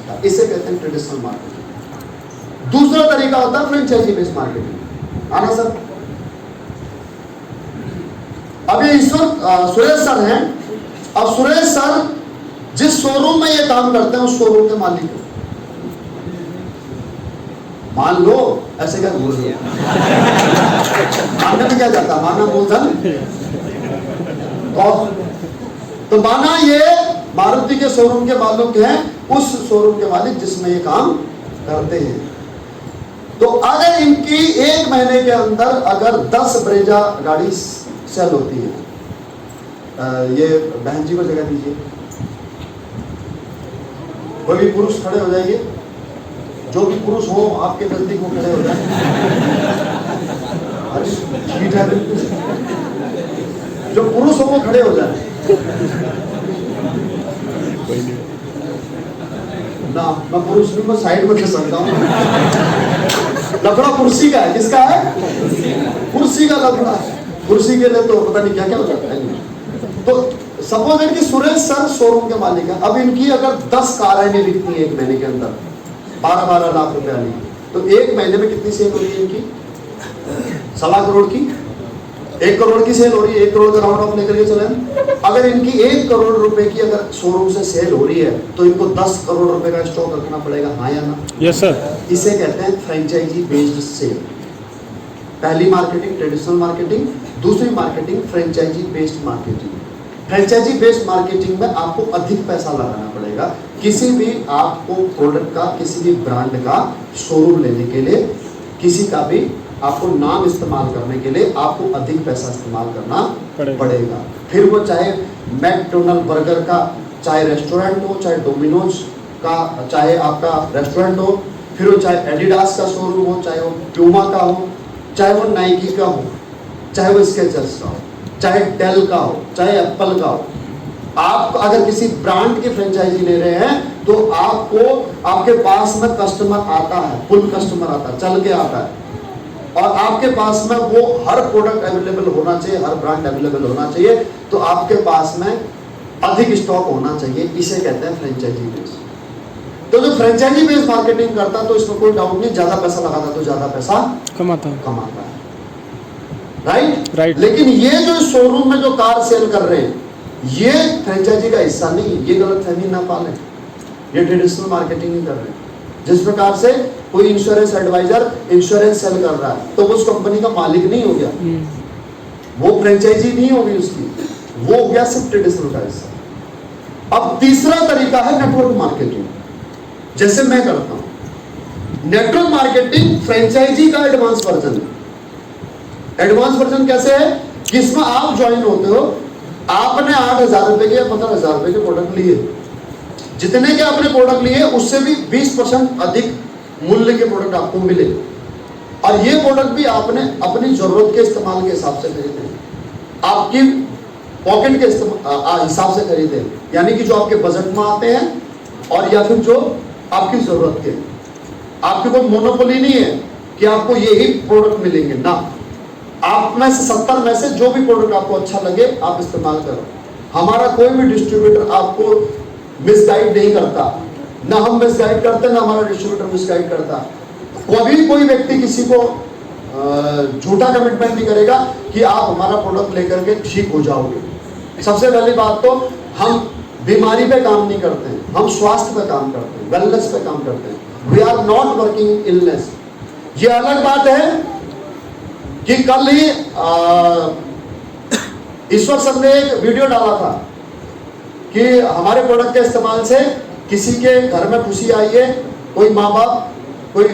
सकता है। इसे कहते हैं ट्रेडिशनल मार्केटिंग। दूसरा तरीका होता है फ्रेंचाइजी बेस्ड मार्केटिंग। आना सर, अब ये ईश्वर सुरेश सर हैं। अब सुरेश सर जिस शोरूम में ये काम करते हैं उस शोरूम के मालिक हैं। मान लो, ऐसे क्या बोल रहे हो, मानना भी क्या जाता, मानना मूलधन। और तो माना ये मारुति के शोरूम के मालिक हैं, उस शोरूम के मालिक जिसमें ये काम करते हैं। तो अगर इनकी एक महीने के अंदर अगर 10 ब्रेजा गाड़ी सेल होती है, ये बहन जी को जगह दीजिए, कोई भी पुरुष खड़े हो जाइए, जो भी पुरुष हो आपके नजदीक वो खड़े हो जाए। ठीक है, जो पुरुष हो वो खड़े हो जाए ना। मैं पुरुष भी, मैं साइड में सकता हूँ। लफड़ा कुर्सी का है, किसका है? कुर्सी का लफड़ा है। कुर्सी के लिए तो पता नहीं क्या क्या हो जाता है। तो सपोज है कि सुरेश सर शोरूम के मालिक है। अब इनकी अगर 10 कारें नहीं बिकती है एक महीने के अंदर 12-12 लाख रुपए वाली, तो एक महीने में कितनी सेल हो रही है इनकी? 1.25 करोड़ की। 1 करोड़ की सेल हो रही है, 1 करोड़ का राउंड ऑफ लेकर के चले। अगर इनकी 1 करोड़ रुपए की अगर शोरूम से सेल हो रही है तो इनको 10 करोड़ रुपए का स्टॉक रखना पड़ेगा, हाँ या ना? Yes sir. इसे कहते हैं फ्रेंचाइजी बेस्ड सेल। पहली मार्केटिंग ट्रेडिशनल मार्केटिंग, दूसरी marketing franchisee based marketing. Franchisee based marketing में आपको अधिक पैसा लगाना पड़ेगा। किसी भी आपको प्रोडक्ट का, किसी भी ब्रांड का शोरूम लेने के लिए, किसी का भी आपको नाम इस्तेमाल करने के लिए आपको अधिक पैसा इस्तेमाल करना पड़ेगा। फिर वो चाहे मैकडोनल्ड बर्गर का, चाहे रेस्टोरेंट हो, चाहे डोमिनोज का, चाहे आपका रेस्टोरेंट हो, फिर वो चाहे एडिडास का शोरूम हो, चाहे वो प्यूमा का हो, चाहे वो नाइकी का हो, चाहे वो स्केचर्स का हो, चाहे डेल का हो, चाहे एप्पल का हो। आप अगर किसी ब्रांड की फ्रेंचाइजी ले रहे हैं तो आपको, आपके पास में कस्टमर आता है, फुल कस्टमर आता है, चल के आता है, और आपके पास में वो हर प्रोडक्ट अवेलेबल होना चाहिए, हर ब्रांड अवेलेबल होना चाहिए, तो आपके पास में अधिक स्टॉक होना चाहिए। इसे कहते हैं फ्रेंचाइजी बेस्ड। तो जो फ्रेंचाइजी बेस्ड मार्केटिंग करता है तो इसमें कोई डाउट नहीं, ज्यादा पैसा लगाता तो ज्यादा पैसा कमाता है, राइट। लेकिन ये जो शोरूम में जो कार सेल कर रहे हैं ये फ्रेंचाइजी का हिस्सा नहीं, ये गलतफहमी ना पालें, ये ट्रेडिशनल मार्केटिंग नहीं कर रहे हैं। जिस प्रकार से कोई इंश्योरेंस एडवाइजर इंश्योरेंस सेल कर रहा है तो वो उस कंपनी का मालिक नहीं हो गया, वो फ्रेंचाइजी नहीं होगी उसकी, वो हो गया सिर्फ ट्रेडिशनल का हिस्सा। अब तीसरा तरीका है नेटवर्क मार्केटिंग, जैसे मैं करता हूं। नेटवर्क मार्केटिंग फ्रेंचाइजी का एडवांस वर्जन है। एडवांस वर्जन कैसे है कि इसमें आप ज्वाइन होते हो, आपने 8,000 रुपए के या 15,000 रुपए के प्रोडक्ट लिए, जितने के आपने प्रोडक्ट लिए उससे भी 20% अधिक मूल्य के प्रोडक्ट आपको मिले, और ये प्रोडक्ट भी आपने अपनी जरूरत के इस्तेमाल के हिसाब से खरीदे, आपकी पॉकेट के हिसाब से खरीदे, यानी कि जो आपके बजट में आते हैं और या फिर जो आपकी जरूरत के। आपकी कोई मोनोपोली नहीं है कि आपको यही प्रोडक्ट मिलेंगे ना, आप में से 70 में से जो भी प्रोडक्ट आपको अच्छा लगे आप इस्तेमाल करो। हमारा कोई भी डिस्ट्रीब्यूटर आपको मिसगाइड नहीं करता, ना हम मिसगाइड करते, ना हमारा डिस्ट्रीब्यूटर मिसगाइड करता। कभी कोई व्यक्ति किसी को झूठा कमिटमेंट नहीं करेगा कि आप हमारा प्रोडक्ट लेकर के ठीक हो जाओगे। सबसे पहली बात तो हम बीमारी पे काम नहीं करते हैं, हम स्वास्थ्य पे काम करते हैं, वेलनेस पे काम करते हैं। We are not working illness. ये अलग बात है कि कल ही ईश्वर सर ने एक वीडियो डाला था कि हमारे प्रोडक्ट के इस्तेमाल से किसी के घर में खुशी आई है, कोई माँ बाप, कोई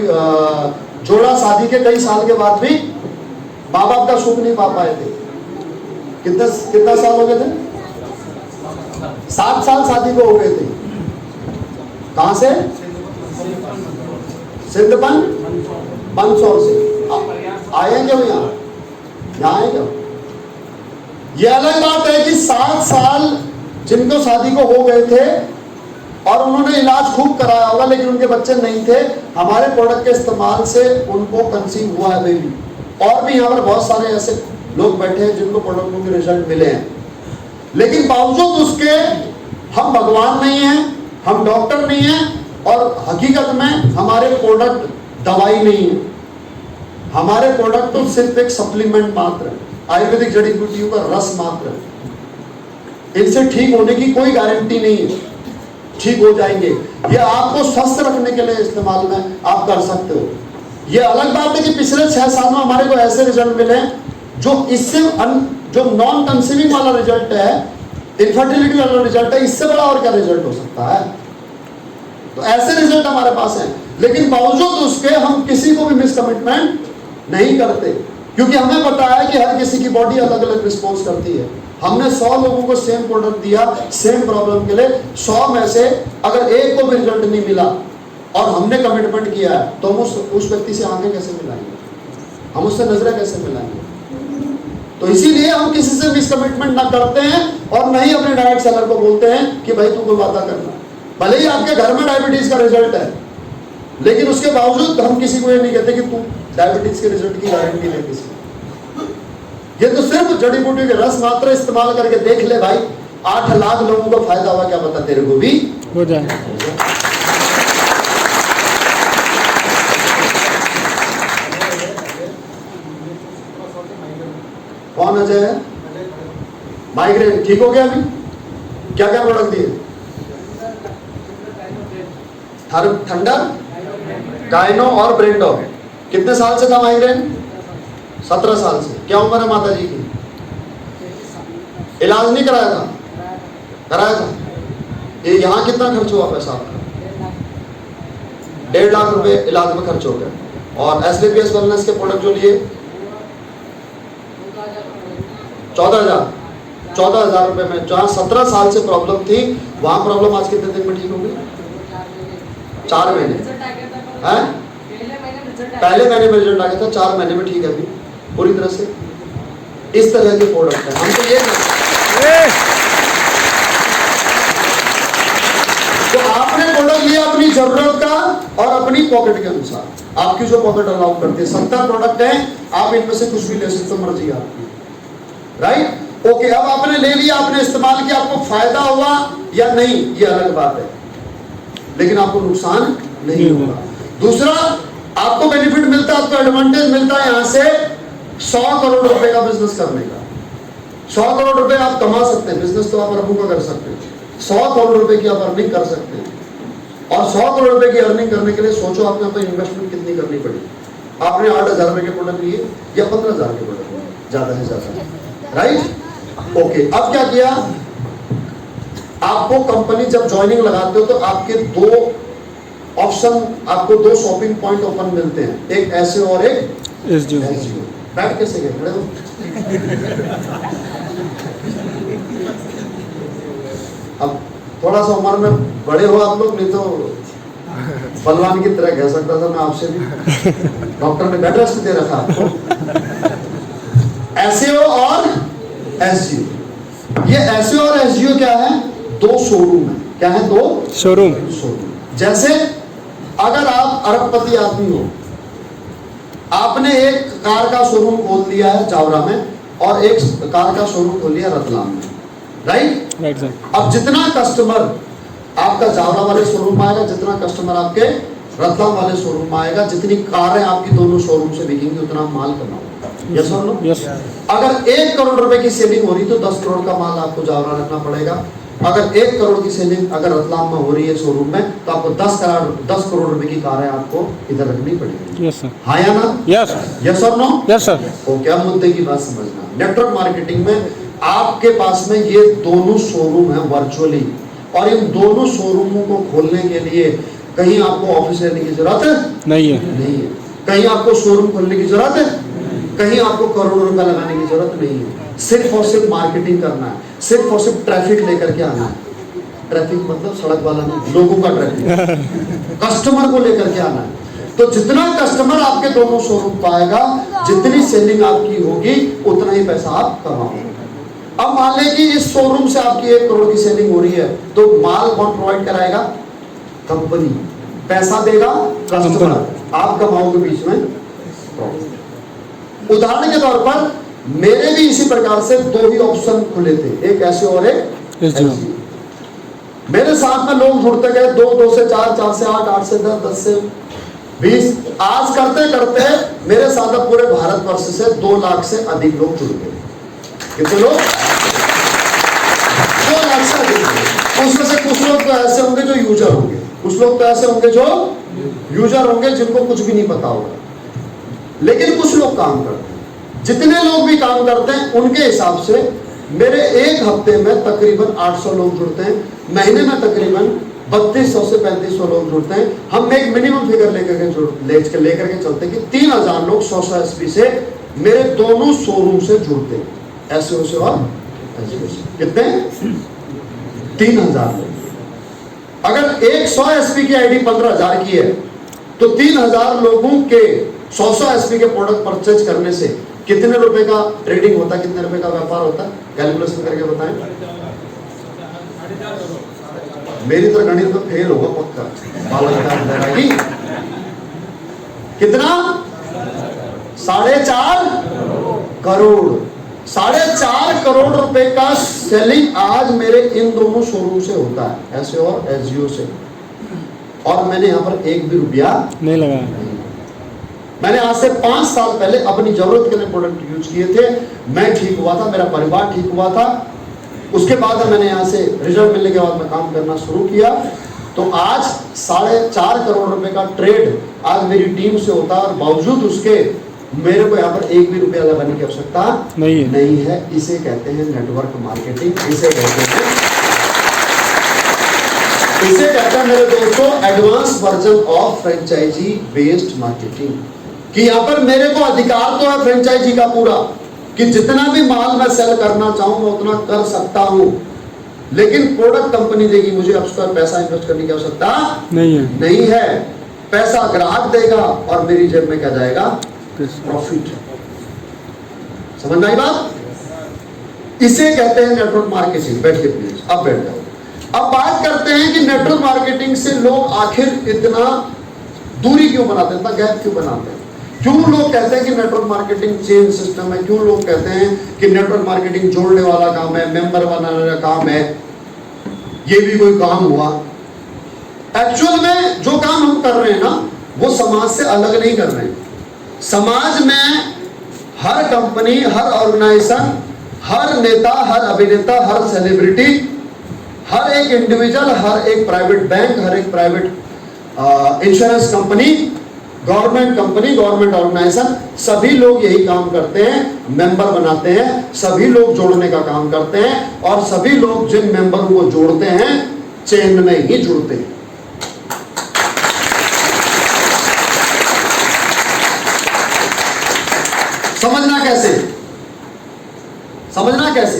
जोड़ा शादी के कई साल के बाद भी माँ बाप का सुख नहीं पा पाए थे। कितना साल हो गए थे? 7 साल शादी को हो गए थे। कहां से? सिंधपन मंदसौर से आए क्या यहाँ आए क्या? ये अलग बात है कि 7 साल जिनको शादी को हो गए थे और उन्होंने इलाज खूब कराया होगा लेकिन उनके बच्चे नहीं थे, हमारे प्रोडक्ट के इस्तेमाल से उनको कंसीव हुआ है बेबी। और भी यहाँ पर बहुत सारे ऐसे लोग बैठे हैं जिनको प्रोडक्टों के रिजल्ट मिले हैं, लेकिन बावजूद उसके हम भगवान नहीं हैं, हम डॉक्टर नहीं हैं, और हकीकत में हमारे प्रोडक्ट दवाई नहीं है, हमारे प्रोडक्ट तो सिर्फ एक सप्लीमेंट मात्र है, आयुर्वेदिक जड़ी बूटियों का रस मात्र है। इनसे ठीक होने की कोई गारंटी नहीं है, ठीक हो जाएंगे। ये आपको स्वस्थ रखने के लिए इस्तेमाल में आप कर सकते हो। ये अलग बात है कि पिछले 6 साल में हमारे को ऐसे रिजल्ट मिले जो इससे जो नॉन कंसीविंग वाला रिजल्ट है, इनफर्टिलिटी वाला रिजल्ट है, इससे बड़ा और क्या रिजल्ट हो सकता है। तो ऐसे रिजल्ट हमारे पास हैं, लेकिन बावजूद उसके हम किसी को भी मिस कमिटमेंट नहीं करते, क्योंकि हमें पता है कि हर किसी की बॉडी अलग अलग रिस्पॉन्स करती है। हमने 100 लोगों को सेम प्रोडक्ट दिया सेम प्रॉब्लम के लिए, 100 में से अगर एक को भी रिजल्ट नहीं मिला और हमने कमिटमेंट किया है, तो हम उस व्यक्ति से आंखें कैसे मिलाएंगे, हम उससे नजरें कैसे मिलाएंगे। तो इसीलिए हम किसी से मिस कमिटमेंट ना करते हैं और न ही अपने डाइट सेलर को बोलते हैं कि भाई तू कोई वादा करना। भले ही आपके घर में डायबिटीज का रिजल्ट है, लेकिन उसके बावजूद हम किसी को ये नहीं कहते कि तू डायबिटीज के रिजल्ट की गारंटी ले किसी। ये तो सिर्फ जड़ी बूटी के रस मात्र इस्तेमाल करके देख ले भाई, 8 लाख लोगों को फायदा हुआ, क्या पता तेरे को भी हो जाए। कौन अजय है? माइग्रेन ठीक हो गया अभी? क्या क्या प्रोडक्ट दिए? थंडर, डायनो और ब्रेंडो। कितने साल से था माइग्रेन? 17 साल से। क्या उम्र है माता जी की? इलाज नहीं कराया था? कराया था। ये यहाँ कितना खर्च हुआ पैसा आपका? 1.5 लाख रुपए इलाज में खर्च हो गया। और एसलीपीएस वेलनेस के प्रोडक्ट जो लिए 14,000 रुपए में। जहाँ 17 साल से प्रॉब्लम थी, वहां प्रॉब्लम आज कितने दिन में ठीक हो गई? 4 महीने है? पहले महीने में रिजल्ट आ गया था, 4 महीने में ठीक है अभी पूरी तरह से। इस तरह के प्रोडक्ट है। हम तो ये तो आपने प्रोडक्ट लिया अपनी जरूरत का और अपनी पॉकेट के अनुसार, आपकी जो पॉकेट अलाउ करती है। 70 प्रोडक्ट है, आप इनमें से कुछ भी ले सकते हो, मर्जी आपकी, राइट? ओके, अब आपने ले लिया, आपने इस्तेमाल किया, आपको फायदा हुआ या नहीं ये अलग बात है, लेकिन आपको नुकसान नहीं होगा। दूसरा, आपको बेनिफिट मिलता है, आपको एडवांटेज मिलता है यहां से 100 करोड़ रुपए का बिजनेस करने का। 100 करोड़ रुपए आप कमा सकते हैं, बिजनेस तो आप अरबों का कर सकते हैं, 100 करोड़ रुपए की आप अर्निंग कर सकते हैं। और 100 करोड़ रुपए की अर्निंग करने के लिए सोचो आपने अपनी इन्वेस्टमेंट कितनी करनी पड़ी। आपने 8,000 रुपए के प्रोडक्ट लिए या 15,000 के प्रोडक्ट लिए, ज्यादा से ज्यादा, राइट? ओके, अब क्या किया? आपको कंपनी जब ज्वाइनिंग लगाते हो तो आपके 2 ऑप्शन, आपको 2 शॉपिंग पॉइंट ओपन मिलते हैं, एक ऐसे और एक एसजीओ। बैठ कैसे गए? खड़े हो। अब थोड़ा सा उम्र में बड़े हो आप लोग, नहीं तो बलवान की तरह कह सकता था मैं आपसे भी। डॉक्टर ने बेड रेस्ट दे रखा आपको। एसईओ और एसजीओ। ये एसईओ और एसजीओ क्या है? 2 शोरूम है। क्या है? 2 शोरूम। जैसे अगर आप अरबपति आदमी हो, आपने एक कार का शोरूम खोल दिया है जावरा में और एक कार का शोरूम खोल लिया रतलाम में, राइट? सर। अब जितना कस्टमर आपका जावरा वाले शोरूम में आएगा, जितना कस्टमर आपके रतलाम वाले शोरूम में आएगा, जितनी कारें आपकी दोनों शोरूम से बिकेंगी, उतना माल कमाओगे। यस और नो? यस। अगर 1 करोड़ रुपए की सेलिंग हो रही तो 10 करोड़ का माल आपको जावरा रखना पड़ेगा। अगर 1 करोड़ की सेलिंग अगर रतलाम में हो रही है शोरूम में, तो आपको 10 करोड़ रुपए की कारें आपको इधर रखनी पड़ेगी। Yes sir. हाँ या ना? यस। यस और नो? Yes sir. ओके, अब मुद्दे की बात समझना। नेटवर्क मार्केटिंग में आपके पास में ये दोनों शोरूम है वर्चुअली, और इन दोनों शोरूमों को खोलने के लिए कहीं आपको ऑफिस लेने की जरूरत नहीं है। कहीं आपको शोरूम खोलने की जरूरत है, कहीं आपको करोड़ों रुपए लगाने की जरूरत नहीं है। सिर्फ और सिर्फ मार्केटिंग करना है, सिर्फ और सिर्फ ट्रैफिक लेकर के आना है। ट्रैफिक मतलब सड़क वाला नहीं, लोगों का ट्रैफिक। कस्टमर को लेकर के आना है। तो जितना कस्टमर आपके दोनों शोरूम पाएगा, जितनी सेलिंग आपकी होगी, उतना ही पैसा आप कमाओगे। अब मान लें कि इस शोरूम से आपकी 1 करोड़ की सेलिंग हो रही है, तो माल कौन प्रोवाइड कराएगा? कंपनी। पैसा देगा कस्टमर, आप कमाओगे बीच में। उदाहरण के तौर पर मेरे भी इसी प्रकार से 2 ही ऑप्शन खुले थे, एक ऐसे और एक एसजीओ। मेरे साथ में लोग जुड़ते गए, 2 से 4, 4 से 8, 8 से 10, 10 से 20, आज करते करते मेरे साथ पूरे भारतवर्ष से 2 लाख से अधिक लोग जुड़ गए। कितने लोग? 2 लाख से अधिक। उसमें से कुछ लोग तो ऐसे होंगे जो यूजर होंगे, कुछ लोग तो ऐसे होंगे जो यूजर होंगे जिनको कुछ भी नहीं पता होगा, लेकिन कुछ लोग काम करते हैं। जितने लोग भी काम करते हैं उनके हिसाब से मेरे एक हफ्ते में तकरीबन 800 लोग जुड़ते हैं, महीने में तकरीबन 3200 से 3500 लोग जुड़ते हैं। हम एक मिनिमम फिगर लेकर के चलते हैं कि 3000 लोग 100 एसपी से मेरे दोनों शोरूम से जुड़ते हैं, एसओ से और एसओ से। कितने? 3000 लोग। अगर एक 100 एसपी की आईडी 15,000 की है तो 3000 लोगों के 100 एसपी के प्रोडक्ट परचेज करने से कितने रुपए का ट्रेडिंग होता है, कितने रुपए का व्यापार होता है? कैलकुलेशन करके बताएं। मेरी तरह गणित में फेल होगा पक्का। कितना? 4.5 करोड़। 4.5 करोड़ रुपए का सेलिंग आज मेरे इन दोनों शोरूम से होता है, ऐसे और एसजीओ से। और मैंने यहाँ पर एक भी रुपया नहीं लगाया। मैंने आज से 5 साल पहले अपनी जरूरत के लिए प्रोडक्ट यूज किए थे, मैं ठीक हुआ था, मेरा परिवार ठीक हुआ था। उसके बाद मैंने यहाँ से रिजल्ट मिलने के बाद मैं काम करना शुरू किया, तो आज 4.5 करोड़ रुपए का ट्रेड आज मेरी टीम से होता है, और बावजूद उसके मेरे को यहाँ पर एक भी रुपया लगाने की आवश्यकता नहीं है। इसे कहते हैं नेटवर्क मार्केटिंग, इसे कहते हैं मेरे दोस्तों advance version of franchisee based marketing. कि यहाँ पर मेरे को अधिकार तो है फ्रेंचाइजी का पूरा, कि जितना भी माल मैं सेल करना चाहूं मैं उतना कर सकता हूं, लेकिन प्रोडक्ट कंपनी देगी, मुझे अब उसका पैसा इन्वेस्ट करने की आवश्यकता नहीं है। पैसा ग्राहक देगा और मेरी जेब में क्या जाएगा? प्रॉफिट। समझ में आई बात? इसे कहते हैं नेटवर्क मार्केटिंग। बैठ के प्लीज, अब बैठ जाओ। अब बात करते हैं कि नेटवर्क मार्केटिंग से लोग आखिर इतना दूरी क्यों बनाते हैं, इतना गैप क्यों बनाते हैं? क्यों लोग कहते हैं कि नेटवर्क मार्केटिंग चेन सिस्टम है? क्यों लोग कहते हैं कि नेटवर्क मार्केटिंग जोड़ने वाला काम है, मेंबर बनाने का काम है, ये भी कोई काम हुआ? एक्चुअल में जो काम हम कर रहे हैं ना, वो समाज से अलग नहीं कर रहे हैं। समाज में हर कंपनी, हर ऑर्गेनाइजेशन, हर नेता, हर अभिनेता, हर सेलिब्रिटी, हर एक इंडिविजुअल, हर एक प्राइवेट बैंक, हर एक private insurance company, government company, government organisation, सभी लोग यही काम करते हैं, मेंबर बनाते हैं, सभी लोग जोड़ने का काम करते हैं, और सभी लोग जिन मेंबरों को जोड़ते हैं चेन में ही जुड़ते हैं। समझना कैसे? समझना कैसे?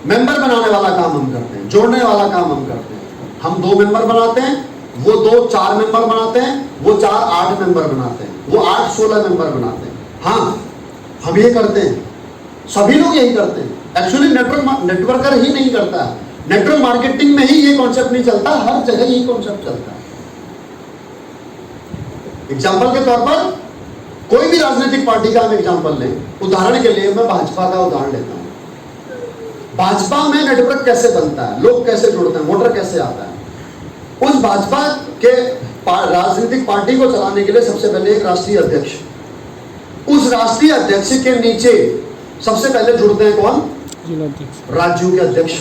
मेंबर बनाने वाला काम हम करते हैं, जोड़ने वाला काम हम करते हैं। हम 2 मेंबर बनाते हैं, वो 2 4 मेंबर बनाते हैं, वो 4 8 मेंबर बनाते हैं, वो 8 16 मेंबर बनाते हैं। हाँ, हम ये करते हैं, सभी लोग यही करते हैं। एक्चुअली नेटवर्कर ही नहीं करता है, नेटवर्क मार्केटिंग में ही ये कॉन्सेप्ट नहीं चलता, हर जगह यही कॉन्सेप्ट चलता है। एग्जाम्पल के तौर पर कोई भी राजनीतिक पार्टी का हम एग्जाम्पल लें, उदाहरण के लिए मैं भाजपा का उदाहरण लेता हूं। भाजपा में नेटवर्क कैसे बनता है, लोग कैसे जुड़ते हैं, वोटर कैसे आता है? उस भाजपा के राजनीतिक पार्टी को चलाने के लिए सबसे पहले एक राष्ट्रीय अध्यक्ष, उस राष्ट्रीय अध्यक्ष के नीचे सबसे पहले जुड़ते हैं कौन? राज्यों के अध्यक्ष,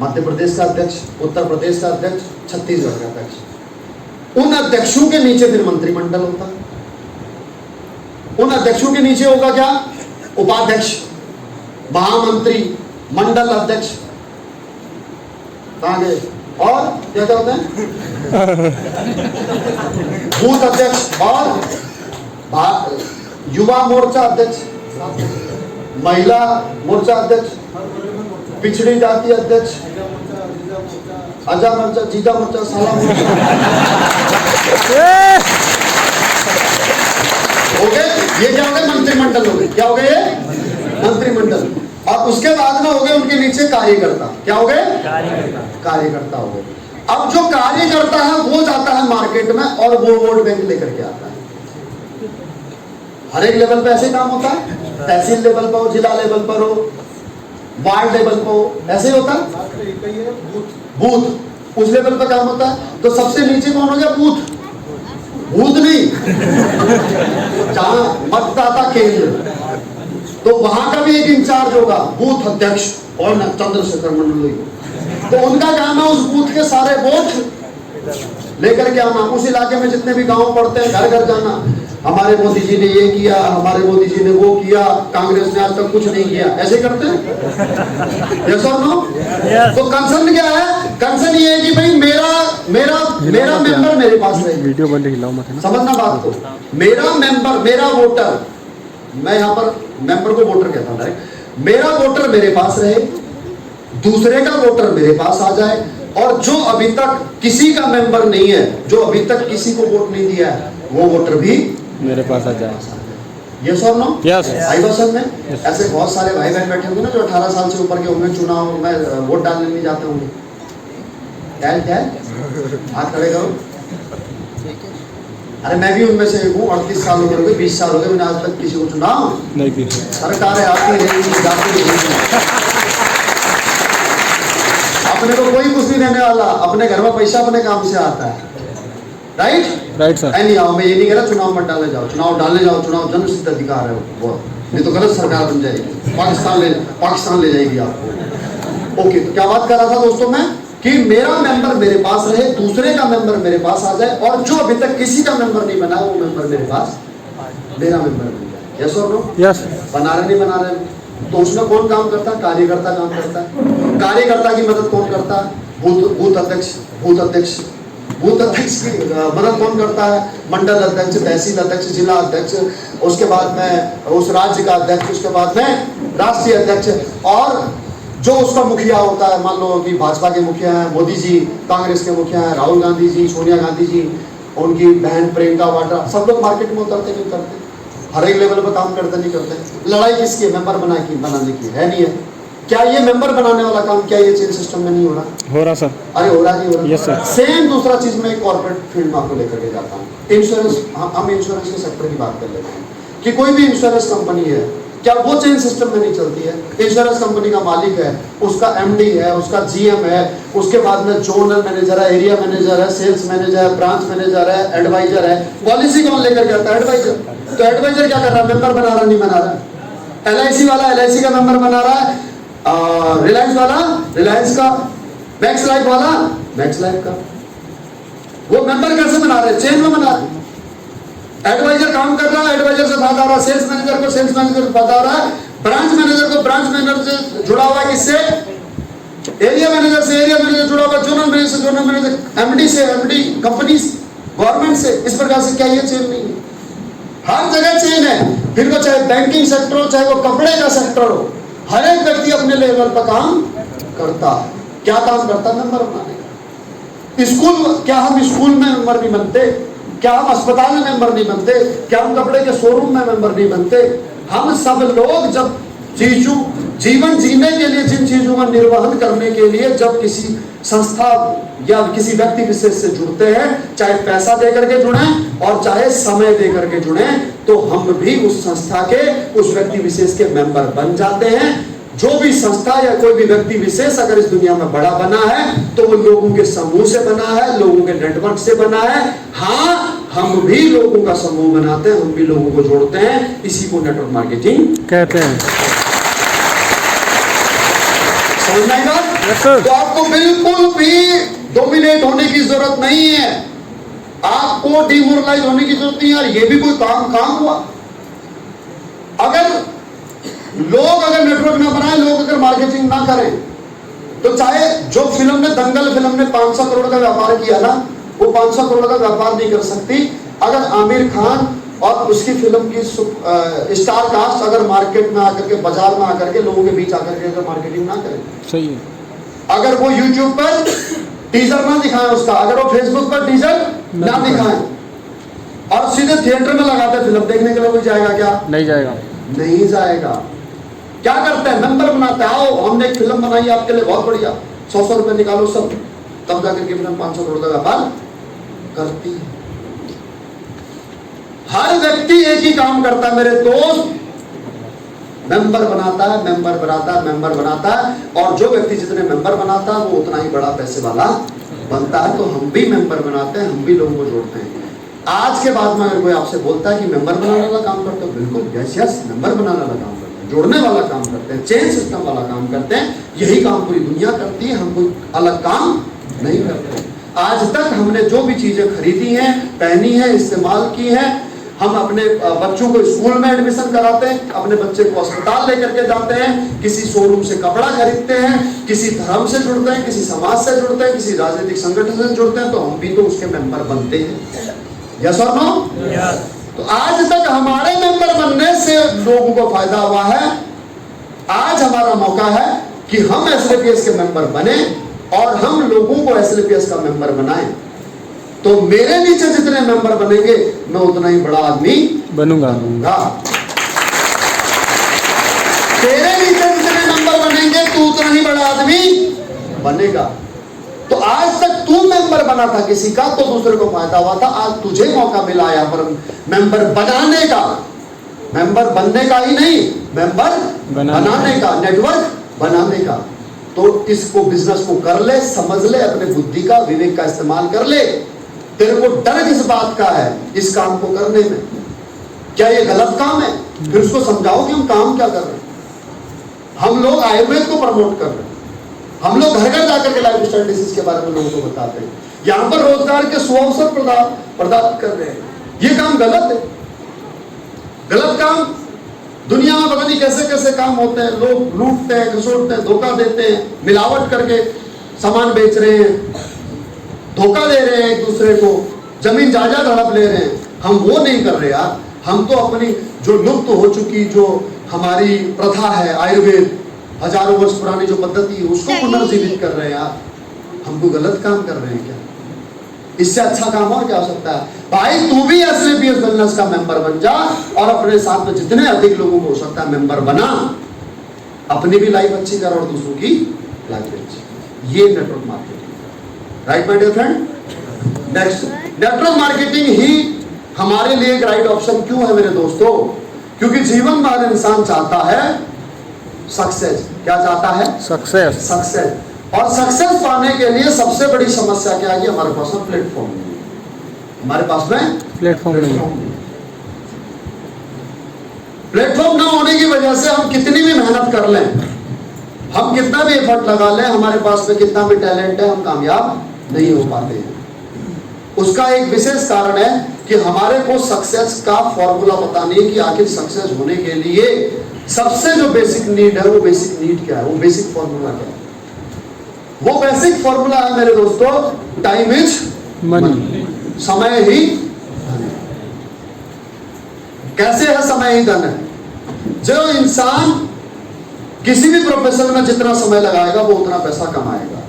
मध्य प्रदेश का अध्यक्ष, उत्तर प्रदेश का अध्यक्ष, छत्तीसगढ़ का अध्यक्ष। उन अध्यक्षों के नीचे फिर मंत्रिमंडल होता है। उन अध्यक्षों के नीचे होगा क्या? उपाध्यक्ष, महामंत्री, मंडल अध्यक्ष, कहां गए? और क्या क्या होते हैं? बूथ अध्यक्ष, और युवा मोर्चा अध्यक्ष, महिला मोर्चा अध्यक्ष, पिछड़ी जाति अध्यक्ष, अजा मोर्चा, जीजा मोर्चा, साला मोर्चा हो गए। ये क्या हो गए? मंत्रिमंडल हो गए। क्या हो गए? ये मंत्रिमंडल। और उसके बाद में हो गए उनके नीचे कार्यकर्ता। क्या हो गए? कार्यकर्ता हो गए। अब जो कार्य करता है वो जाता है मार्केट में और वो वोट बैंक लेकर के आता है। हर एक लेवल पे ऐसे काम होता है, तहसील लेवल पर हो, जिला लेवल पर हो, वार्ड लेवल पर हो, ऐसे होता है। एक ही है बूथ, उस लेवल पर काम होता है। तो सबसे नीचे कौन हो गया? बूथ, भूत नहीं, जहां मतदाता केंद्र, तो वहां का भी एक इंचार्ज होगा, बूथ अध्यक्ष और चंद्रशेखर मंडलोई। तो उनका काम है उस बूथ के सारे वोट लेकर के आना, उस इलाके में जितने भी गांव पड़ते हैं घर घर जाना, हमारे मोदी जी ने ये किया, हमारे मोदी जी ने वो किया, कांग्रेस ने आज तक कुछ नहीं किया, ऐसे करते हैं। यस और नो? तो कंसर्न क्या है? कंसर्न ये है कि भाई मेरा मेरा मेरा मेंबर मेरे पास रहे। वीडियो बंद हिलाओ मत ना, समझना बात को, मेरा मेंबर, मेरा वोटर, मैं यहाँ पर मेंबर को वोटर कहता हूँ, मेरा वोटर मेरे पास रहे, दूसरे का वोटर मेरे पास आ जाए, और जो अभी तक किसी का मेंबर नहीं है, जो अभी तक किसी को वोट नहीं दिया है, वो वोटर भी मेरे पास आ जाए। यस और नो? यस। आई बसन में ऐसे बहुत सारे भाई बहन बैठे होंगे ना जो 18 साल से ऊपर के होंगे, चुनाव में वोट डालने नहीं जाते होंगे। क्या क्या हाथ खड़े करो। अरे मैं भी उनमें से एक हूँ, 38 साल उम्र हो गए, 20 साल हो गए, मैंने आज तक किसी को चुनाव नहीं की। सरकारें आती रहेंगी जाती रहेंगी, अपने को कोई कुछ नहीं देने वाला, अपने घर में पैसा अपने काम से आता है। Right sir. नहीं आओ, मैं ये नहीं कह रहा चुनाव मत डालने जाओ, चुनाव डालने जाओ, चुनाव जन्मसिद्ध अधिकार है वो, नहीं तो गलत सरकार बन जाएगी, पाकिस्तान ले जाएगी आपको। ओके, तो क्या बात कर रहा था दोस्तों मैं, कि मेरा मेंबर मेरे पास रहे, दूसरे का मेंबर मेरे पास आ जाए, और जो अभी तक किसी का मेंबर नहीं बना वो मेंबर मेरे पास, मेरा मेंबर बन जाए। यस और नो? यस। बना रहे नहीं बना रहे, तो उसमें कौन काम करता है? कार्यकर्ता काम करता है। कार्यकर्ता की मदद कौन करता है? बूथ अध्यक्ष की मदद कौन करता है? मंडल अध्यक्ष, तहसील अध्यक्ष, जिला अध्यक्ष, उसके बाद में उस राज्य का अध्यक्ष, उसके बाद में राष्ट्रीय अध्यक्ष, और जो उसका मुखिया होता है, मान लो कि भाजपा के मुखिया हैं मोदी जी, कांग्रेस के मुखिया हैं राहुल गांधी जी, सोनिया गांधी जी, उनकी बहन प्रियंका वाड्रा, सब लोग मार्केट में उतरते नहीं उतरते, हर एक लेवल पर काम करते नहीं करते। लड़ाई किसकी है? मेंबर बनाने की है नहीं है? क्या ये मेंबर बनाने वाला काम, क्या ये चेंज सिस्टम में नहीं हो रहा? हो रहा सर। अरे हो रहा, नहीं हो रहा? Yes sir. सेम दूसरा चीज में कॉर्पोरेट फील्ड में आपको लेकर के जाता हूँ। इंश्योरेंस, हम इंश्योरेंस के सेक्टर की बात कर लेते हैं कि कोई भी इंश्योरेंस कंपनी है, क्या वो चेंज सिस्टम में नहीं चलती है? इंश्योरेंस कंपनी का मालिक है, उसका एमडी है, उसका जीएम है, उसके बाद में जोनल मैनेजर है, एरिया मैनेजर है, सेल्स मैनेजर है, ब्रांच मैनेजर है, एडवाइजर है। पॉलिसी कौन लेकर के आता है? एडवाइजर। तो एडवाइजर क्या कर रहा है? मेंबर बना रहा, नहीं बना रहा? एलआईसी वाला एलआईसी का मेंबर बना रहा है, रिलायंस वाला रिलायंस का, मैक्स लाइफ वाला मैक्स लाइफ का। वो मेंबर कैसे बना रहे? चेन में बना रहे। एडवाइजर काम कर रहा है, एडवाइजर से बात आ रहा है, सेल्स मैनेजर को सेल्स मैनेजर से बात आ रहा है, ब्रांच मैनेजर को ब्रांच मैनेजर से जुड़ा हुआ है, किससे? एरिया मैनेजर से एरिया मैनेजर जुड़ा हुआ, जोनल मैनेजर से जोनल मैनेजर, एमडी से एमडी, कंपनी गवर्नमेंट से। इस प्रकार से क्या ये चेन नहीं है? हर जगह चेन है। फिर वो चाहे बैंकिंग सेक्टर हो, चाहे वो कपड़े का सेक्टर हो, हर एक व्यक्ति अपने लेवल पर काम करता है। क्या काम करता है? मेंबर बनाने का। स्कूल, क्या हम स्कूल में मेंबर नहीं बनते? क्या हम अस्पताल में मेंबर नहीं बनते? क्या हम कपड़े के शोरूम में मेंबर नहीं बनते? हम सब लोग जब जीवन जीने के लिए जिन चीजों का निर्वहन करने के लिए जब किसी संस्था या किसी व्यक्ति विशेष से जुड़ते हैं, चाहे पैसा दे करके जुड़े और चाहे समय दे करके जुड़े, तो हम भी उस संस्था के, उस व्यक्ति विशेष के मेंबर बन जाते हैं। जो भी संस्था या कोई भी व्यक्ति विशेष अगर इस दुनिया में बड़ा बना है तो वो लोगों के समूह से बना है, लोगों के नेटवर्क से बना है। हाँ, हम भी लोगों का समूह बनाते हैं, हम भी लोगों को जोड़ते हैं, इसी को नेटवर्क मार्केटिंग कहते हैं। समझ आएगा? तो आपको बिल्कुल भी डोमिनेट होने की जरूरत नहीं है, आपको डिमोरलाइज होने की जरूरत नहीं है। ये भी कोई काम हुआ? अगर लोग नेटवर्क ना बनाए, लोग अगर मार्केटिंग ना करें, तो चाहे जो फिल्म ने दंगल फिल्म ने 500 करोड़ का व्यापार किया ना, वो 500 करोड़ का व्यापार नहीं कर सकती अगर आमिर खान और उसकी फिल्म की स्टार कास्ट अगर मार्केट में आकर के, बाजार में आकर के, लोगों के बीच आकर के अगर मार्केटिंग ना करें। सही है। अगर वो यूट्यूब पर टीजर ना दिखाएं उसका, अगर वो फेसबुक पर टीजर ना दिखाएं और सीधे थिएटर में लगाते फिल्म देखने के लिए, कोई जाएगा क्या? नहीं जाएगा। नहीं जाएगा। क्या करते हैं? मेंबर बनाते हैं। आओ, हमने एक फिल्म बनाई आपके लिए, बहुत बढ़िया, 100 रुपए निकालो सब, तब जाकर के फिल्म 500 करोड़ का व्यापार करती है। हर व्यक्ति एक ही काम करता है मेरे दोस्त, मेंबर बनाता है, मेंबर बनाता है, मेंबर बनाता है, और जो व्यक्ति जितने मेंबर बनाता है वो उतना ही बड़ा पैसे वाला बनता है। तो हम भी मेंबर बनाते हैं, हम भी लोगों को जोड़ते हैं। आज के बाद में अगर कोई आपसे बोलता है कि मेंबर बनाने वाला काम करते हो, बिल्कुल यस यस, मेंबर बनाने वाला काम करते हैं, जोड़ने वाला काम करते हैं, चेन सिस्टम वाला काम करते हैं। यही काम पूरी दुनिया करती है, हम कोई अलग काम नहीं करते। आज तक हमने जो भी चीजें खरीदी हैं, पहनी हैं, इस्तेमाल की हैं, हम अपने बच्चों को स्कूल में एडमिशन कराते हैं, अपने बच्चे को अस्पताल लेकर के जाते हैं, किसी शोरूम से कपड़ा खरीदते हैं, किसी धर्म से जुड़ते हैं, किसी समाज से जुड़ते हैं, किसी राजनीतिक संगठन से जुड़ते हैं, तो हम भी तो उसके मेंबर बनते हैं। यस और नो? तो आज तक हमारे मेंबर बनने से लोगों को फायदा हुआ है। आज हमारा मौका है कि हम एसएलपीएस के मेंबर बने और हम लोगों को एसएलपीएस का मेंबर बनाएं। तो मेरे नीचे जितने मेंबर बनेंगे मैं उतना ही बड़ा आदमी बनूंगा। तेरे नीचे जितने मेंबर बनेंगे तू उतना ही बड़ा आदमी बनेगा। तो आज तक तू मेंबर बना था किसी का तो दूसरे को फायदा हुआ था, आज तुझे मौका मिला यहाँ पर मेंबर बनाने का, मेंबर बनने का ही नहीं, मेंबर बनाने का, नेटवर्क बनाने का। तो इसको बिजनेस को कर ले, समझ ले, अपने बुद्धि का, विवेक का इस्तेमाल कर ले। तेरे को डर किस बात का है इस काम को करने में? क्या ये गलत काम है? फिर उसको समझाओ कि हम काम क्या कर रहे हैं। हम लोग आयुर्वेद को प्रमोट कर रहे हैं, हम लोग घर घर जाकर के लाइफ स्टाइल डिसीज के बारे में लोगों को बताते हैं, यहाँ पर रोजगार के सुअवसर प्रदान कर रहे हैं। ये काम गलत है, गलत काम। दुनिया में पता नहीं कैसे कैसे काम होते हैं, लोग लूटते हैं, घसोटते हैं, धोखा देते हैं, मिलावट करके सामान बेच रहे हैं, धोखा दे रहे हैं एक दूसरे को, जमीन जायदाद हड़प ले रहे हैं। हम वो नहीं कर रहे यार। हम तो अपनी जो लुप्त हो चुकी जो हमारी प्रथा है, आयुर्वेद हजारों वर्ष पुरानी जो पद्धति है, उसको पुनर्जीवित कर रहे हैं यार। हम कोई गलत काम कर रहे हैं क्या? इससे अच्छा काम और क्या हो सकता है? भाई तू भी एसएलपीएस वेलनेस का मेंबर बन जा और अपने साथ में जितने अधिक लोगों को हो सकता है मेंबर बना, अपनी भी लाइफ अच्छी कर और दूसरों की लाइफ अच्छी। ये network marketing, right my dear friend? Next, network marketing ही हमारे लिए एक राइट ऑप्शन क्यों है मेरे दोस्तों? क्योंकि जीवन में हर इंसान चाहता है सक्सेस। क्या चाहता है? सक्सेस। सक्सेस। और सक्सेस पाने के लिए सबसे बड़ी समस्या क्या है? हमारे पास में प्लेटफॉर्म नहीं है। हमारे पास में प्लेटफॉर्म नहीं। प्लेटफॉर्म ना होने की वजह से हम कितनी भी मेहनत कर लें, हम कितना भी एफर्ट लगा लें, हमारे पास में कितना भी टैलेंट है, हम कामयाब नहीं हो पाते हैं। उसका एक विशेष कारण है कि हमारे को सक्सेस का फॉर्मूला पता नहीं है कि आखिर सक्सेस होने के लिए सबसे जो बेसिक नीड है वो बेसिक नीड क्या है, वो बेसिक फॉर्मूला क्या है? वो बेसिक फॉर्मूला है मेरे दोस्तों, टाइम इज मनी। समय ही धन है। कैसे है समय ही धन है? जो इंसान किसी भी प्रोफेशन में जितना समय लगाएगा वो उतना पैसा कमाएगा।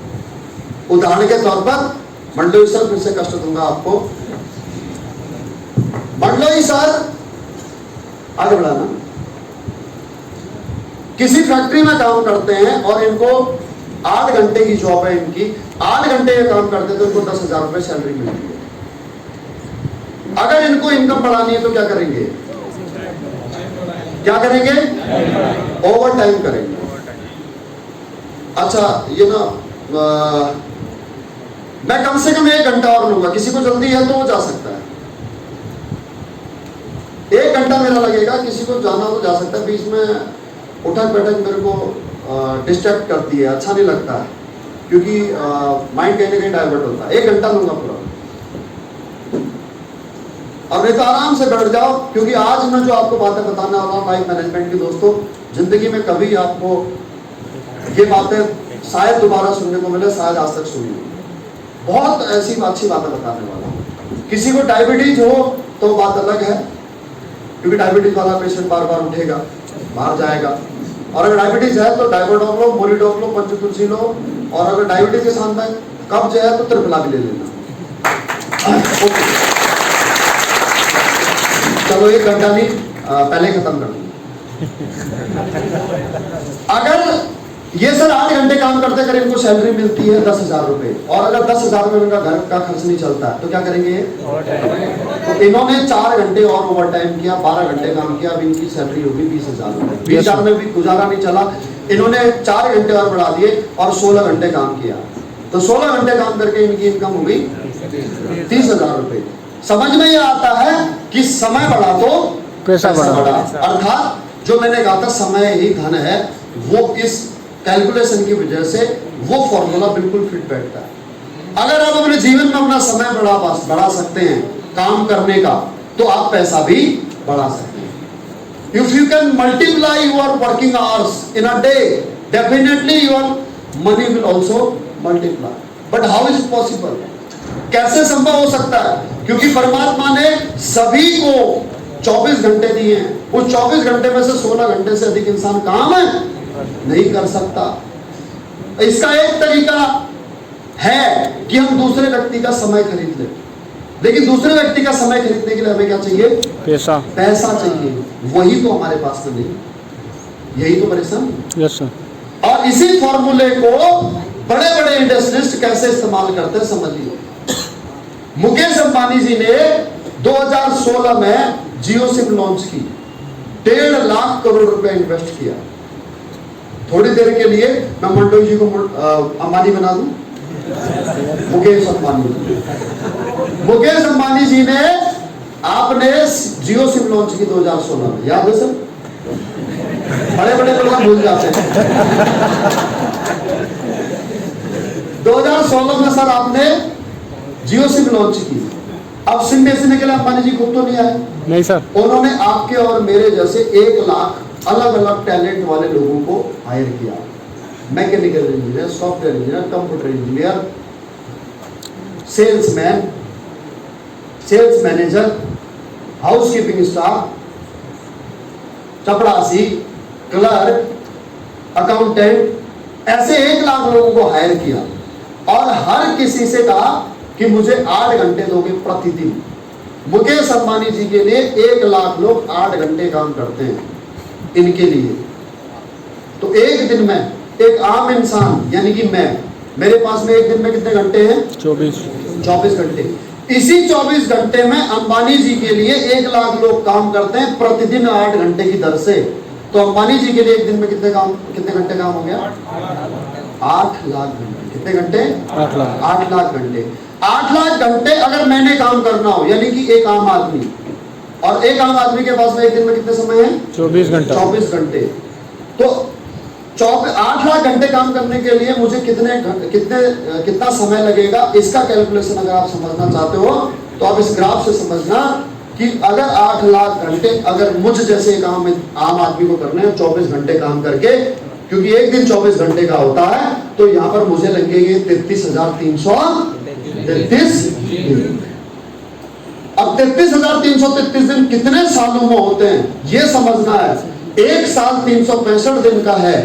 उदाहरण के तौर पर मंडलोई सर, फिर से कष्ट दूंगा आपको, मंडलोई सर आगे बढ़ाना, किसी फैक्ट्री में काम करते हैं और इनको 8 घंटे की जॉब है इनकी, 8 घंटे का काम करते तो इनको 10,000 रुपए सैलरी मिलती है। अगर इनको इनकम बढ़ानी है तो क्या करेंगे? क्या करेंगे? ओवर टाइम करेंगे। अच्छा ये ना मैं कम से कम 1 घंटा और लूंगा, किसी को जल्दी है तो वो जा सकता है। 1 घंटा मेरा लगेगा, किसी को जाना तो जा सकता है। बीच में उठक बैठक मेरे को डिस्ट्रैक्ट करती है, अच्छा नहीं लगता है, क्योंकि माइंड कहीं ना कहीं डाइवर्ट होता है। 1 घंटा लूंगा पूरा, और नहीं तो आराम से बैठ जाओ, क्योंकि आज मैं जो आपको बातें बताने वाला हूँ लाइफ मैनेजमेंट की, दोस्तों जिंदगी में कभी आपको ये बातें शायद दोबारा सुनने को मिले, शायद आज तक सुनी हो। बहुत ऐसी अच्छी बातें बताने वाला हूँ। किसी को डायबिटीज हो तो बात अलग है, क्योंकि डायबिटीज वाला पेशेंट बार बार उठेगा, बाहर जाएगा। और अगर डायबिटीज है तो डायबोडॉक लो, मोलिडॉक लो, पंचतुलसी लो, और अगर डायबिटीज के साथ में कब्ज है तो त्रिफला भी ले लेना। चलो 1 घंटा नहीं, पहले खत्म कर दूँ। अगर ये सर 8 घंटे काम करते कर इनको सैलरी मिलती है 10,000 रुपए, और अगर 10,000 में इनका घर का खर्च नहीं चलता तो क्या करेंगे? तो इन्होंने 4 घंटे और ओवर टाइम किया, 12 घंटे काम किया, अब इनकी सैलरी होगी 20,000 रुपए। 20,000 में भी गुजारा नहीं चला, इन्होंने 4 घंटे और बढ़ा दिए और 16 घंटे काम किया, तो 16 घंटे काम करके इनकी इनकम हो गई 30,000 रुपए। समझ में ये आता है कि समय बढ़ा तो पैसा बढ़ा, अर्थात जो मैंने कहा था समय ही धन है, वो इस कैलकुलेशन की वजह से वो फॉर्मूला बिल्कुल फिट बैठता है। अगर आप अपने जीवन में अपना समय बढ़ा सकते हैं काम करने का, तो आप पैसा भी बढ़ा सकते हैं। If you can multiply your working hours in a day, definitely your money will also multiply. But how is possible? कैसे संभव हो सकता है? क्योंकि परमात्मा ने सभी को 24 घंटे दिए हैं, उस 24 घंटे में से 16 घंटे से अधिक इंसान काम नहीं कर सकता। इसका एक तरीका है कि हम दूसरे व्यक्ति का समय खरीद लें, लेकिन दूसरे व्यक्ति का समय खरीदने के लिए हमें क्या चाहिए? पैसा चाहिए। वही तो हमारे पास में नहीं, यही तो परेशानी। Yes sir. और इसी फॉर्मूले को बड़े बड़े इंडस्ट्रियलिस्ट कैसे इस्तेमाल करते हैं समझिए। मुकेश अंबानी जी ने 2016 में जियो सिम लॉन्च की, 1.5 लाख करोड़ रुपए इन्वेस्ट किया। थोड़ी देर के लिए मैं मंडोई जी को अंबानी बना दूं, मुकेश अंबानी जी ने आपने जियो सिम लॉन्च की 2016 में, याद है सर? बड़े बड़े लोग भूल जाते हैं। 2016 में सर आपने जियो सिम लॉन्च की। अब सिम बेचने के लिए अंबानी जी खुद तो नहीं आए, नहीं सर, उन्होंने आपके और मेरे जैसे 1 लाख अलग अलग टैलेंट वाले लोगों को हायर किया। Mechanical engineer, software engineer, computer engineer, salesman, sales manager, housekeeping staff, चपरासी, क्लर्क, अकाउंटेंट, ऐसे 1 लाख लोगों को हायर किया और हर किसी से कहा कि मुझे 8 घंटे दोगे प्रतिदिन। मुकेश अंबानी जी के लिए 1 लाख लोग 8 घंटे काम करते हैं इनके लिए। तो एक दिन में एक आम इंसान यानी कि मेरे पास में एक दिन में कितने घंटे हैं? 24 घंटे। इसी 24 घंटे में अंबानी जी के लिए 1 लाख लोग काम करते हैं प्रतिदिन 8 घंटे की दर से। तो अंबानी जी के लिए एक दिन में कितने घंटे काम हो गया? 8 लाख घंटे। कितने घंटे? 8 लाख घंटे। 8 लाख घंटे अगर मैंने काम करना हो, यानी कि एक आम आदमी, और एक आम आदमी के पास में एक दिन में कितने समय है? 24 घंटे। 24 घंटे। तो 8 लाख घंटे काम करने के लिए मुझे कितना समय लगेगा, इसका कैलकुलेशन अगर आप समझना चाहते हो तो आप इस ग्राफ से समझना कि अगर 8 लाख घंटे अगर मुझ जैसे एक आम आदमी को करने हैं 24 घंटे काम करके, क्योंकि एक दिन 24 घंटे का होता है, तो यहाँ पर मुझे लगेंगे 33,333 दिन। अब 33,333 दिन कितने सालों में होते हैं ये समझना है। एक साल 365 दिन का है,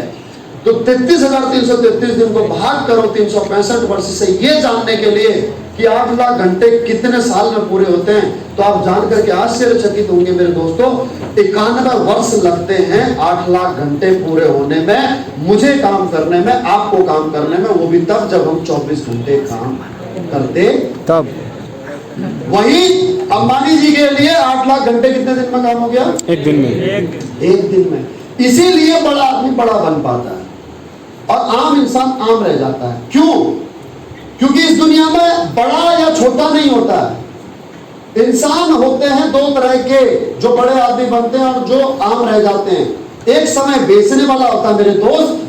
तो 33,333 दिन को भाग करो 365 वर्ष से, ये जानने के लिए कि 8 लाख घंटे कितने साल में पूरे होते हैं, तो आप जान करके आश्चर्यचकित होंगे मेरे दोस्तों। 91 वर्ष लगते हैं 8 लाख घंटे पूरे होने में, मुझे काम करने में, आपको काम करने में, वो भी तब जब हम 24 घंटे काम करते तब। वही अंबानी जी के लिए 8 लाख घंटे कितने दिन में काम हो गया? एक दिन में। एक दिन में। इसीलिए बड़ा आदमी बड़ा बन पाता है और आम इंसान आम रह जाता है। क्यों? क्योंकि इस दुनिया में बड़ा या छोटा नहीं होता है। इंसान होते हैं 2 तरह के, जो बड़े आदमी बनते हैं और जो आम रह जाते हैं। एक समय बेचने वाला होता है मेरे दोस्त,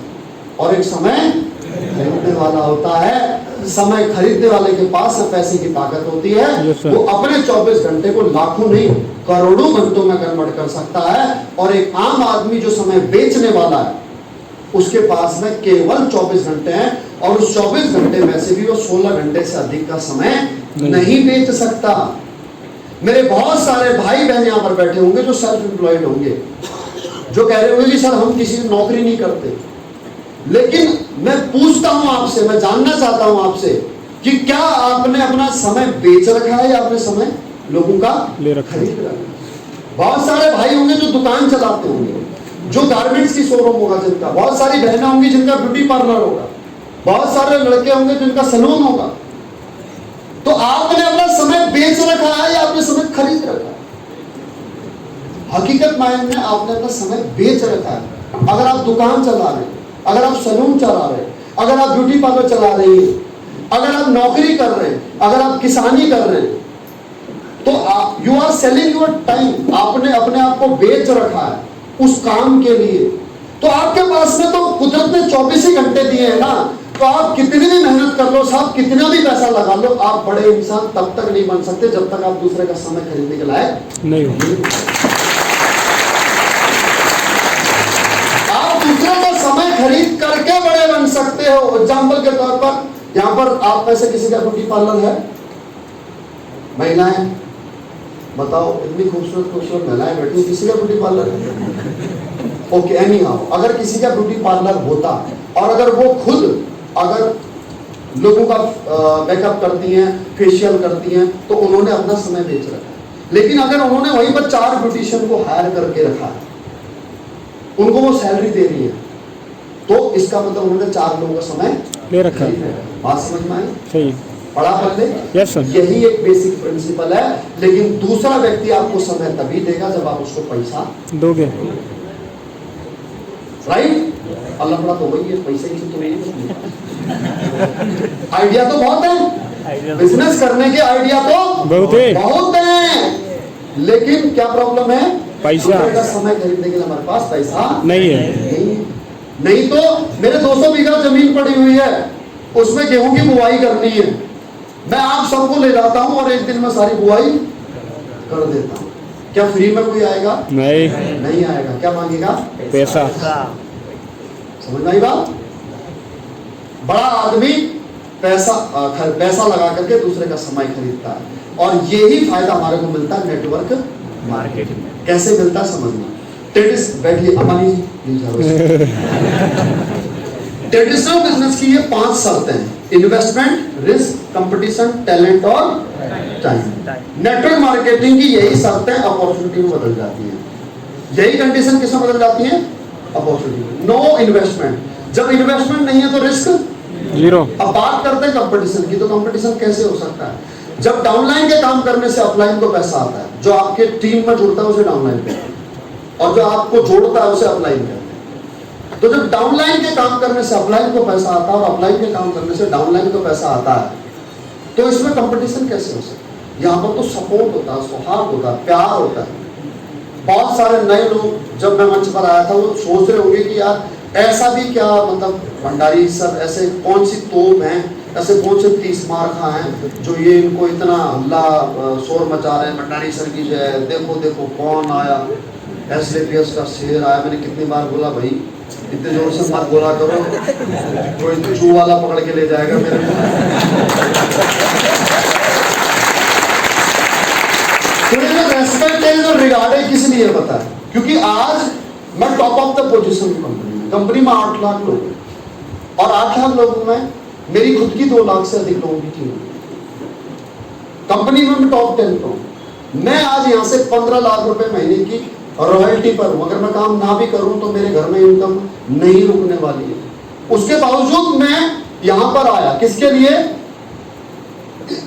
और एक समय खरीदने वाला होता है। समय खरीदने वाले के पास पैसे की ताकत होती है, वो अपने 24 घंटे को लाखों नहीं करोड़ों घंटों में कन्वर्ट कर सकता है। और एक आम आदमी जो समय बेचने वाला है, उसके पास में केवल 24 घंटे हैं, और उस 24 घंटे में से भी वो 16 घंटे से अधिक का समय नहीं बेच सकता। मेरे बहुत सारे भाई बहन यहाँ पर बैठे होंगे जो सेल्फ एम्प्लॉयड होंगे, जो कह रहे होंगे कि सर हम किसी की नौकरी नहीं करते। लेकिन मैं पूछता हूं आपसे, मैं जानना चाहता हूं आपसे कि क्या आपने अपना समय बेच रखा है या आपने समय लोगों का खरीद रखा है? बहुत सारे भाई होंगे जो दुकान चलाते होंगे, जो गारमेंट्स की शोरूम होगा जिनका, बहुत सारी बहनें होंगी जिनका ब्यूटी पार्लर होगा, बहुत सारे लड़के होंगे जिनका सैलून होगा। तो आपने अपना समय बेच रखा है या आपने समय खरीद रखा है? हकीकत मायने में आपने अपना समय बेच रखा है। अगर आप दुकान चला रहे हैं, अगर आप सैलून चला रहे हैं, अगर आप ब्यूटी पार्लर चला रही हैं, अगर आप नौकरी कर रहे हैं, अगर आप किसानी कर रहे हैं, तो you are selling your time. आपने अपने आप को बेच रखा है उस काम के लिए। तो आपके पास में तो कुदरत ने 24 ही घंटे दिए हैं ना, तो आप कितनी भी मेहनत कर लो साहब, कितना भी पैसा लगा लो, आप बड़े इंसान तब तक नहीं बन सकते जब तक आप दूसरे का समय खरीदने के लायक नहीं हो। आप दूसरे का समय खरीद करके बड़े बन सकते हो। एग्जाम्पल के तौर पर यहाँ पर आप में से किसी का ब्यूटी पार्लर है? महिलाएं बताओ, इतनी खूबसूरत खूबसूरत महिलाएं बैठी, किसी का ब्यूटी पार्लर है? ओके, एनी हाउ, अगर किसी का ब्यूटी पार्लर होता और अगर वो खुद अगर लोगों का मेकअप करती हैं, फेशियल करती हैं, तो उन्होंने अपना समय बेच रखा है। लेकिन अगर उन्होंने वहीं पर 4 ब्यूटिशियन को हायर करके रखा है, उनको वो सैलरी दे रही है, तो इसका मतलब उन्होंने 4 लोगों का समय ले रखा है। बात समझ में आई? सही। पढ़ा पहले? Yes sir. यही एक बेसिक प्रिंसिपल है। लेकिन दूसरा व्यक्ति आपको समय तभी देगा जब आप उसको पैसा दोगे। राइट? अल्लाह बड़ा तो वही है, पैसे की तो नहीं। आइडिया तो बहुत है, बिजनेस करने के आइडिया तो बहुत है, लेकिन क्या प्रॉब्लम है? पैसा का समय खरीदने के लिए हमारे पास पैसा नहीं है। नहीं तो मेरे 200 बीघा जमीन पड़ी हुई है, उसमें गेहूं की बुआई करनी है, मैं आप सबको ले जाता हूं और एक दिन में सारी बुआई कर देता हूं। क्या फ्री में कोई आएगा? नहीं आएगा। क्या मांगेगा? पैसा। समझ में आई बात? बड़ा आदमी पैसा लगा करके दूसरे का समय खरीदता है, और यही फायदा हमारे को मिलता है नेटवर्क मार्केटिंग। कैसे मिलता है समझना। बैठिए अमानी जी। ट्रेडिशनल बिजनेस की ये 5 शर्तें हैं: इन्वेस्टमेंट, रिस्क, कंपटीशन, टैलेंट और टाइम। नेटवर्क मार्केटिंग की यही शर्तें अपॉर्चुनिटी में बदल जाती हैं। यही कंडीशन किसमें बदल जाती है? अपॉर्चुनिटी। नो इन्वेस्टमेंट, जब इन्वेस्टमेंट नहीं है तो रिस्क जीरो। अब बात करते हैं कंपटीशन की, तो कंपटीशन कैसे हो सकता है? जब डाउनलाइन के काम करने से अपलाइन को पैसा आता है, जो आपके टीम में जुड़ता है उसे डाउनलाइन कहते हैं, और जो आपको जोड़ता है उसे अपलाइन कहते हैं। तो जब डाउनलाइन के काम करने से अपलाइन को पैसा आता है और अपलाइन के काम करने से डाउनलाइन को पैसा आता है, तो इसमें कंपटीशन कैसे हो सकता है? यहाँ पर तो सपोर्ट होता है, सौहार्द होता है, प्यार होता है। बहुत सारे नए लोग जब मैं मंच पर आया था वो सोच रहे होंगे कि यार ऐसा भी क्या, मतलब भंडारी सर ऐसे कौन सी तोप हैं, ऐसे कौन से 30 मार खा हैं जो ये इनको इतना हल्ला शोर मचा रहे हैं। भंडारी सर की जय, देखो देखो कौन आया, एसलेपीएस का शेर आया। मैंने कितनी बार बोला भाई इतने जोर से मत बोला करो, कोई चू वाला पकड़ के ले जाएगा मेरे को। तो ये जो रेस्पेक्ट है, जो रिगार्ड है, किस लिए पता है? क्योंकि आज मैं top of the position company में 8 लाख लोग, और 8 लाख लोगों में मेरी खुद की 2 लाख से अधिक लोगों की टीम। कंपनी में मैं टॉप 10 पर हूं। मैं आज यहाँ से 15 लाख रुपए महीने की रॉयल्टी पर हूं। अगर मैं काम ना भी करूं तो मेरे घर में इनकम नहीं रुकने वाली है। उसके बावजूद मैं यहां पर आया, किसके लिए?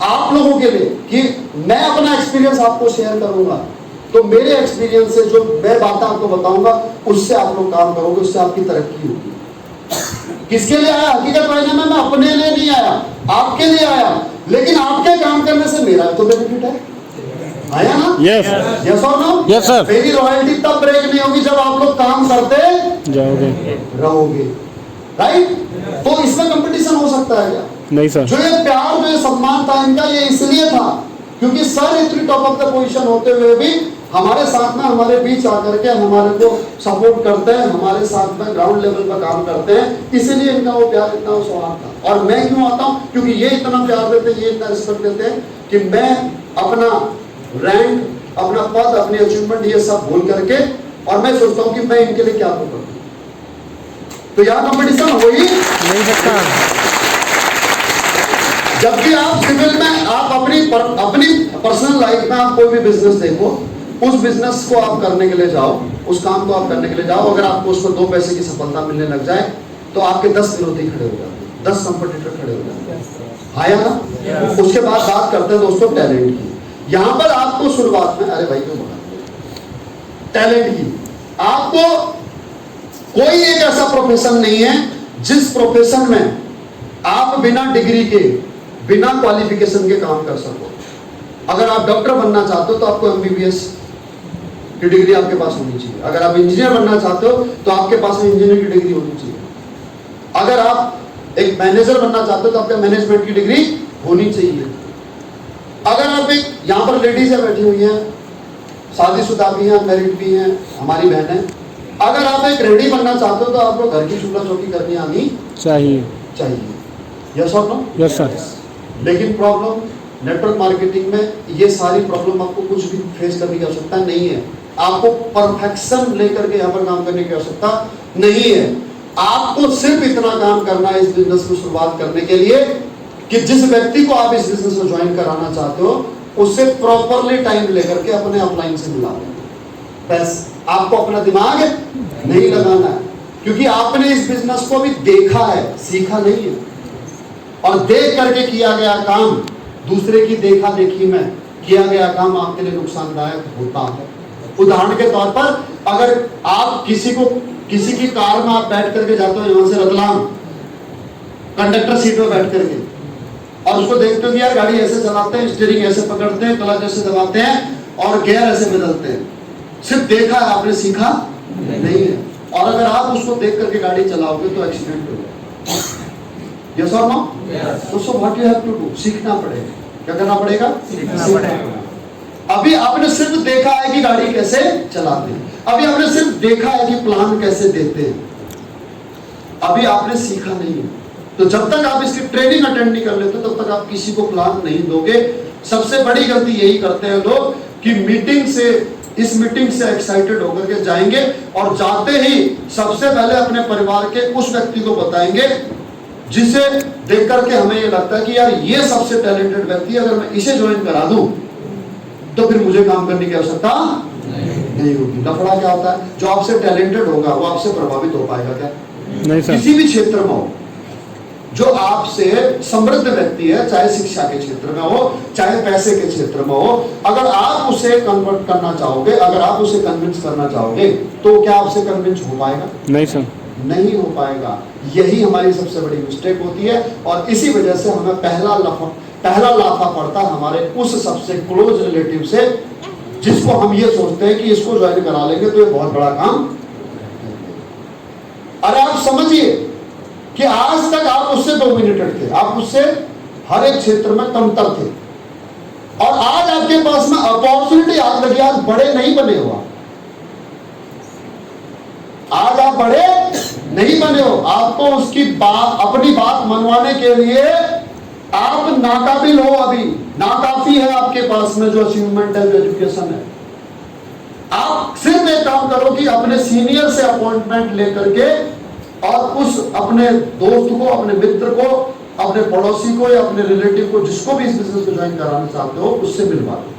आप लोगों के लिए, कि मैं अपना एक्सपीरियंस आपको शेयर करूंगा। तो मेरे एक्सपीरियंस से जो मैं बातें आपको बताऊंगा, उससे आप लोग काम करोगे, उससे आपकी तरक्की होगी। किसके लिए आया? हकीकत मायने में मैं अपने लिए नहीं आया, आपके लिए आया। लेकिन आपके काम करने से मेरा तो बेनिफिट है, आया ना? यस और नो? Yes sir. मेरी रॉयल्टी तब ब्रेक नहीं होगी जब आप लोग काम करते जाओगे, रहोगे, राइट? तो इसमें कंपटीशन हो सकता है क्या? नहीं सर। जो ये प्यार, जो ये सम्मान था इनका, ये इसलिए था क्योंकि सर इतनी टॉप ऑफ द पोजीशन होते हुए भी हमारे साथ में, हमारे बीच आकर के हमारे को सपोर्ट करते हैं, हमारे साथ में ग्राउंड लेवल पर काम करते हैं। इसीलिए इनका वो प्यार, इतना वो सौहार्द था। और मैं क्यों आता हूँ? क्योंकि ये इतना प्यार देते हैं, ये इतना रिस्पेक्ट देते हैं कि मैं अपना रैंक, अपना पद, अपनी अचीवमेंट ये सब भूल करके, और मैं सोचता हूँ कि मैं इनके लिए क्या करूँ। तो यहाँ कंपटीशन हो ही नहीं सकता। जब भी आप सिविल में, आप अपनी पर्सनल लाइफ में आप कोई भी बिजनेस देखो, उस बिजनेस को आप करने के लिए जाओ, उस काम को आप करने के लिए जाओ, अगर आपको उसमें 2 पैसे की सफलता मिलने लग जाए तो आपके 10 विरोधी खड़े हो जाते हैं, 10 कंपटीटर खड़े हो जाते हैं। हाँ या ना? उसके बाद बात करते हैं दोस्तों टैलेंट की। यहां पर आपको शुरुआत में, अरे भाई क्यों बता, टैलेंट की, आपको कोई एक ऐसा प्रोफेशन नहीं है जिस प्रोफेशन में आप बिना डिग्री के, बिना क्वालिफिकेशन के काम कर सको। अगर आप डॉक्टर बनना चाहते हो तो आपको एमबीबीएस की डिग्री आपके पास होनी चाहिए। अगर आप इंजीनियर बनना चाहते हो तो आपके पास इंजीनियर की डिग्री होनी चाहिए। अगर आप एक मैनेजर बनना चाहते हो तो आपके मैनेजमेंट की डिग्री होनी चाहिए। अगर आप एक, यहां पर लेडीज बैठी हुई हैं, शादीशुदा भी हैं, मैरिड भी हैं, हमारी बहनें, अगर आप एक रेडी बनना चाहते हो तो आपको घर की चूल्हा चौकी करनी आनी चाहिए। यस और नो? Yes sir. लेकिन प्रॉब्लम नेटवर्क मार्केटिंग में, ये सारी प्रॉब्लम आपको कुछ भी फेस करने की आवश्यकता नहीं है। आपको परफेक्शन लेकर के यहाँ पर काम करने की आवश्यकता नहीं है। आपको सिर्फ इतना काम करना है इस बिजनेस को शुरुआत करने के लिए कि जिस व्यक्ति को आप इस बिजनेस में ज्वाइन कराना चाहते हो उससे प्रॉपरली टाइम लेकर के अपने अपलाइन से मिला दें। बस आपको अपना दिमाग नहीं लगाना है, क्योंकि आपने इस बिजनेस को भी देखा है, सीखा नहीं है। और देख करके किया गया काम, दूसरे की देखा देखी में किया गया काम आपके लिए नुकसानदायक होता है। उदाहरण के तौर पर, अगर आप किसी की कार में आप बैठ करके जाते हो यहां से रतलाम, कंडक्टर सीट में बैठ करके, और उसको देखते हो कि यार गाड़ी ऐसे चलाते हैं, स्टीयरिंग ऐसे पकड़ते हैं, क्लच ऐसे दबाते हैं और गियर ऐसे बदलते हैं। सिर्फ देखा है, आपने सीखा नहीं है। और अगर आप उसको देख करके गाड़ी चलाओगे तो एक्सीडेंट हो जाएगा। यस और नो? तो so what you have to do, सीखना पड़ेगा। क्या करना पड़ेगा? सीखना पड़ेगा। अभी आपने सिर्फ देखा है कि गाड़ी कैसे चलाते हैं, अभी आपने सिर्फ देखा है कि प्लान कैसे देते हैं, अभी आपने सीखा नहीं है। तो जब तक आप इसकी ट्रेनिंग अटेंड नहीं कर लेते तब तक आप किसी को प्लान नहीं दोगे। सबसे बड़ी गलती यही करते हैं लोग कि इस मीटिंग से एक्साइटेड होकर के जाएंगे और जाते ही सबसे पहले अपने परिवार के उस व्यक्ति को बताएंगे जिसे देख करके हमें ये लगता है कि यार ये सबसे टैलेंटेड व्यक्ति है, अगर मैं इसे ज्वाइन करा दूं तो फिर मुझे काम करने की आवश्यकता नहीं होगी। लफड़ा क्या होता है? जो आपसे टैलेंटेड होगा वो आपसे प्रभावित हो पाएगा क्या? नहीं सर। किसी भी क्षेत्र में हो, जो आपसे समृद्ध व्यक्ति है, चाहे शिक्षा के क्षेत्र में हो, चाहे पैसे के क्षेत्र में हो, अगर आप उसे कन्वर्ट करना चाहोगे, अगर आप उसे कन्विंस करना चाहोगे तो क्या आपसे कन्विंस हो पाएगा? नहीं सर, नहीं हो पाएगा। यही हमारी सबसे बड़ी मिस्टेक होती है और इसी वजह से हमें पहला लाफा पड़ता है हमारे उस सबसे क्लोज रिलेटिव से, जिसको हम ये सोचते हैं कि इसको ज्वाइन करा लेंगे तो ये बहुत बड़ा काम। अरे आप समझिए कि आज तक आप उससे डोमिनेटेड थे, आप उससे हर एक क्षेत्र में कमतर थे, और आज आपके पास में अपॉर्चुनिटी आज लगी, आज बड़े नहीं बने हो, आज आप बड़े नहीं बने हो। आपको उसकी बात, अपनी बात मनवाने के लिए आप नाकाबिल हो, अभी नाकाफी है आपके पास में जो अचीवमेंट है, जो एजुकेशन है। आप सिर्फ एक काम करो कि अपने सीनियर से अपॉइंटमेंट लेकर के और उस अपने दोस्त को, अपने मित्र को, अपने पड़ोसी को या अपने रिलेटिव को, जिसको भी इस बिजनेस को ज्वाइन कराना चाहते हो, उससे मिलवा दो।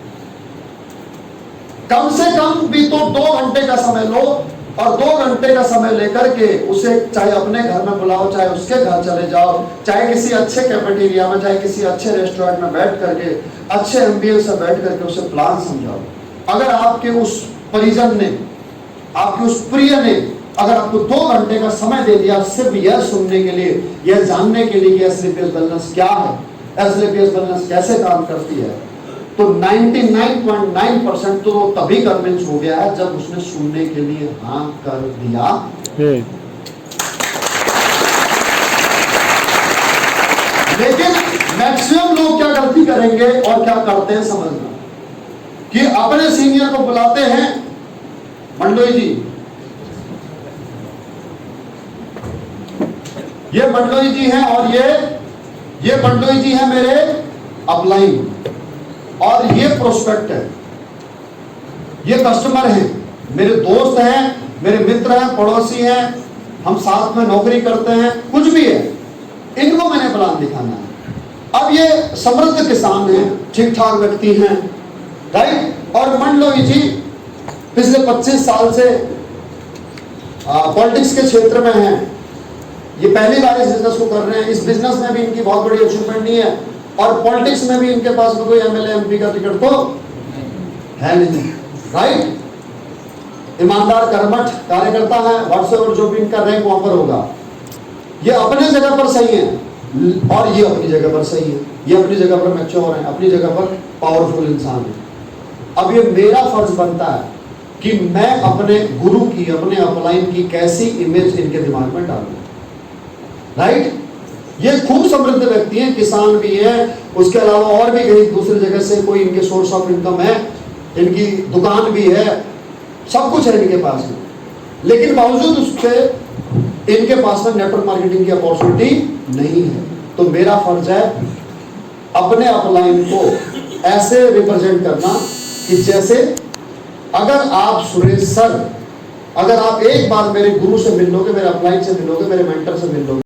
कम से कम भी तो 2 घंटे का समय लो और 2 घंटे का समय लेकर के उसे चाहे अपने घर में बुलाओ, चाहे उसके घर चले जाओ, चाहे किसी अच्छे कैफेटेरिया में, चाहे किसी अच्छे रेस्टोरेंट में बैठ करके अच्छे एम्बियंस से बैठ करके उसे प्लान समझाओ। अगर आपके उस परिजन ने, आपके उस प्रिय ने अगर आपको 2 घंटे का समय दे दिया सिर्फ यह सुनने के लिए, यह जानने के लिए कि एसलीपीएस वेलनेस क्या है, एसलीपीएस वेलनेस कैसे काम करती है, तो 99.9% तो वो तभी कन्विंस हो गया है जब उसने सुनने के लिए हाँ कर दिया। लेकिन मैक्सिमम लोग क्या गलती करेंगे और क्या करते हैं समझना, कि अपने सीनियर को बुलाते हैं, मंडोई जी, ये मंडोई जी हैं और ये मंडोई जी हैं मेरे अपलाइन, और ये प्रोस्पेक्ट है, ये कस्टमर हैं, मेरे दोस्त हैं, मेरे मित्र हैं, पड़ोसी हैं, हम साथ में नौकरी करते हैं, कुछ भी है, इनको मैंने प्लान दिखाना है। अब ये समृद्ध किसान हैं, ठीक ठाक व्यक्ति हैं, राइट, और मंडलोई जी पिछले 25 साल से पॉलिटिक्स के क्षेत्र में हैं, ये पहली बार इस बिजनेस को कर रहे हैं। इस बिजनेस में भी इनकी बहुत बड़ी अचीवमेंट नहीं है और पॉलिटिक्स में भी इनके पास में कोई एमएलए एमपी का टिकट तो है नहीं, राइट। ईमानदार कर्मठ कार्यकर्ता है, व्हाट्सएवर जो भी इनका रैंक वहां पर होगा। ये अपने जगह पर सही है और ये अपनी जगह पर सही है, ये अपनी जगह पर मैच्योर है, अपनी जगह पर पावरफुल इंसान है। अब ये मेरा फर्ज बनता है कि मैं अपने गुरु की, अपने अपलाइन की कैसी इमेज इनके दिमाग में डालूं, राइट। ये खूब समृद्ध व्यक्ति हैं, किसान भी हैं, उसके अलावा और भी कहीं दूसरी जगह से कोई इनके सोर्स ऑफ इनकम है, इनकी दुकान भी है, सब कुछ है इनके पास में, लेकिन बावजूद उसके इनके पास में नेटवर्क मार्केटिंग की अपॉर्चुनिटी नहीं है। तो मेरा फर्ज है अपने अपलाइन को ऐसे रिप्रेजेंट करना कि जैसे अगर आप सुरेश सर, अगर आप एक बार मेरे गुरु से मिल लोगे, मेरे अपलाइन से मिलोगे, मेरे मेंटर से मिल लोगे,